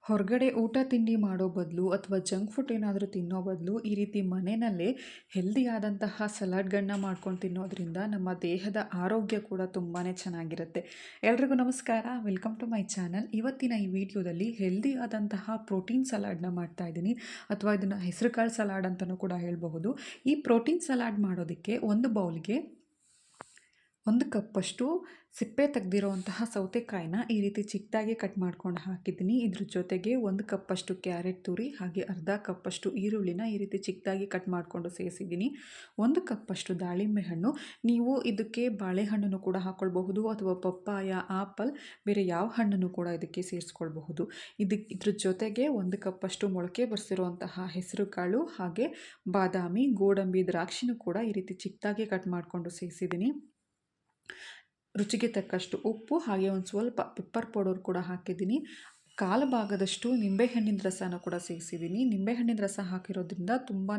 ಹೊರಗಡೆ ಊಟ ತಿಂಡಿ ಮಾಡೋ ಬದಲು ಅಥವಾ ಜಂಕ್ ಫುಡ್ ಏನಾದರೂ ತಿನ್ನೋ ಬದಲು ಈ ರೀತಿ ಮನೆಯಲ್ಲೇ ಹೆಲ್ದಿ ಆದಂತಹ ಸಲಾಡ್ಗಳನ್ನ ಮಾಡ್ಕೊಂಡು ತಿನ್ನೋದ್ರಿಂದ ನಮ್ಮ ದೇಹದ ಆರೋಗ್ಯ ಕೂಡ ತುಂಬಾ ಚೆನ್ನಾಗಿರುತ್ತೆ. ಎಲ್ರಿಗೂ ನಮಸ್ಕಾರ, ವೆಲ್ಕಮ್ ಟು ಮೈ ಚಾನಲ್. ಇವತ್ತಿನ ಈ ವಿಡಿಯೋದಲ್ಲಿ ಹೆಲ್ದಿ ಆದಂತಹ ಪ್ರೋಟೀನ್ ಸಲಾಡ್ನ ಮಾಡ್ತಾ ಇದ್ದೀನಿ, ಅಥವಾ ಇದನ್ನು ಹೆಸರುಕಾಳು ಸಲಾಡ್ ಅಂತಲೂ ಕೂಡ ಹೇಳಬಹುದು. ಈ ಪ್ರೋಟೀನ್ ಸಲಾಡ್ ಮಾಡೋದಕ್ಕೆ ಒಂದು ಬೌಲ್ಗೆ 1 ಕಪ್ಪಷ್ಟು ಸಿಪ್ಪೆ ತೆಗೆದಿರುವಂತಹ ಸೌತೆಕಾಯಿನ ಈ ರೀತಿ ಚಿಕ್ಕದಾಗಿ ಕಟ್ ಮಾಡ್ಕೊಂಡು ಹಾಕಿದ್ದೀನಿ. ಇದ್ರ ಜೊತೆಗೆ 1 ಕಪ್ಪಷ್ಟು ಕ್ಯಾರೆಟ್ ತುರಿ, ಹಾಗೆ ಅರ್ಧ ಕಪ್ಪಷ್ಟು ಈರುಳ್ಳಿನ ಈ ರೀತಿ ಚಿಕ್ಕದಾಗಿ ಕಟ್ ಮಾಡಿಕೊಂಡು ಸೇರಿಸಿದ್ದೀನಿ. 1 ಕಪ್ಪಷ್ಟು ದಾಳಿಂಬೆ ಹಣ್ಣು, ನೀವು ಇದಕ್ಕೆ ಬಾಳೆಹಣ್ಣನ್ನು ಕೂಡ ಹಾಕ್ಕೊಳ್ಬಹುದು, ಅಥವಾ ಪಪ್ಪಾಯ, ಆಪಲ್, ಬೇರೆ ಯಾವ ಹಣ್ಣನ್ನು ಕೂಡ ಇದಕ್ಕೆ ಸೇರಿಸ್ಕೊಳ್ಬಹುದು. ಇದ್ರ ಜೊತೆಗೆ 1 ಕಪ್ಪಷ್ಟು ಮೊಳಕೆ ಬರೆಸಿರುವಂತಹ ಹೆಸರು ಕಾಳು, ಹಾಗೆ ಬಾದಾಮಿ, ಗೋಡಂಬಿ, ದ್ರಾಕ್ಷಿನೂ ಕೂಡ ಈ ರೀತಿ ಚಿಕ್ಕದಾಗಿ ಕಟ್ ಮಾಡಿಕೊಂಡು ಸೇರಿಸಿದ್ದೀನಿ. ರುಚಿಗೆ ತಕ್ಕಷ್ಟು ಉಪ್ಪು, ಹಾಗೆ ಒಂದು ಸ್ವಲ್ಪ ಪೆಪ್ಪರ್ ಪೌಡರ್ ಕೂಡ ಹಾಕಿದ್ದೀನಿ. ಕಾಲು ಭಾಗದಷ್ಟು ನಿಂಬೆಹಣ್ಣಿನ ರಸನ ಕೂಡ ಸೇರಿಸಿದ್ದೀನಿ. ನಿಂಬೆಹಣ್ಣಿನ ರಸ ಹಾಕಿರೋದ್ರಿಂದ ತುಂಬಾ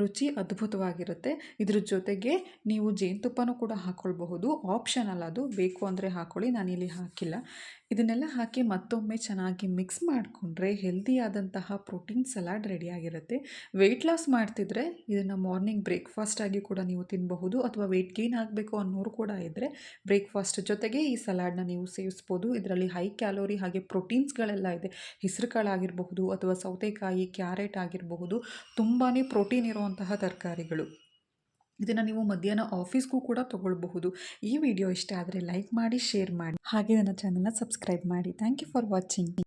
ರುಚಿ ಅದ್ಭುತವಾಗಿರುತ್ತೆ. ಇದ್ರ ಜೊತೆಗೆ ನೀವು ಜೇನುತುಪ್ಪನೂ ಕೂಡ ಹಾಕ್ಕೊಳ್ಬಹುದು, ಆಪ್ಷನಲ್, ಅದು ಬೇಕು ಅಂದರೆ ಹಾಕ್ಕೊಳ್ಳಿ, ನಾನಿಲ್ಲಿ ಹಾಕಿಲ್ಲ. ಇದನ್ನೆಲ್ಲ ಹಾಕಿ ಮತ್ತೊಮ್ಮೆ ಚೆನ್ನಾಗಿ ಮಿಕ್ಸ್ ಮಾಡಿಕೊಂಡ್ರೆ ಹೆಲ್ದಿಯಾದಂತಹ ಪ್ರೋಟೀನ್ ಸಲಾಡ್ ರೆಡಿಯಾಗಿರುತ್ತೆ. ವೆಯ್ಟ್ ಲಾಸ್ ಮಾಡ್ತಿದ್ರೆ ಇದನ್ನು ಮಾರ್ನಿಂಗ್ ಬ್ರೇಕ್ಫಾಸ್ಟ್ ಆಗಿ ಕೂಡ ನೀವು ತಿನ್ನಬಹುದು, ಅಥವಾ ವೆಯ್ಟ್ ಗೇನ್ ಆಗಬೇಕು ಅನ್ನೋರು ಕೂಡ ಇದ್ದರೆ ಬ್ರೇಕ್ಫಾಸ್ಟ್ ಜೊತೆಗೆ ಈ ಸಲಾಡ್ನ ನೀವು ಸೇವಿಸ್ಬೋದು. ಇದರಲ್ಲಿ ಹೈ ಕ್ಯಾಲೋರಿ ಹಾಗೆ ಪ್ರೋಟೀನ್ಸ್ಗಳೆಲ್ಲ ಇದೆ. ಹೆಸರು ಕಾಳು ಆಗಿರಬಹುದು, ಅಥವಾ ಸೌತೆಕಾಯಿ, ಕ್ಯಾರೆಟ್ ಆಗಿರಬಹುದು, ತುಂಬಾ ಪ್ರೋಟೀನ್ ಇರುವಂತಹ ತರಕಾರಿಗಳು. ಇದನ್ನು ನೀವು ಮಧ್ಯಾಹ್ನ ಆಫೀಸ್ಗೂ ಕೂಡ ತೊಗೊಳ್ಬಹುದು. ಈ ವಿಡಿಯೋ ಇಷ್ಟ ಆದರೆ ಲೈಕ್ ಮಾಡಿ, ಶೇರ್ ಮಾಡಿ, ಹಾಗೆ ನನ್ನ ಚಾನಲ್ನ ಸಬ್ಸ್ಕ್ರೈಬ್ ಮಾಡಿ. Thank you for watching.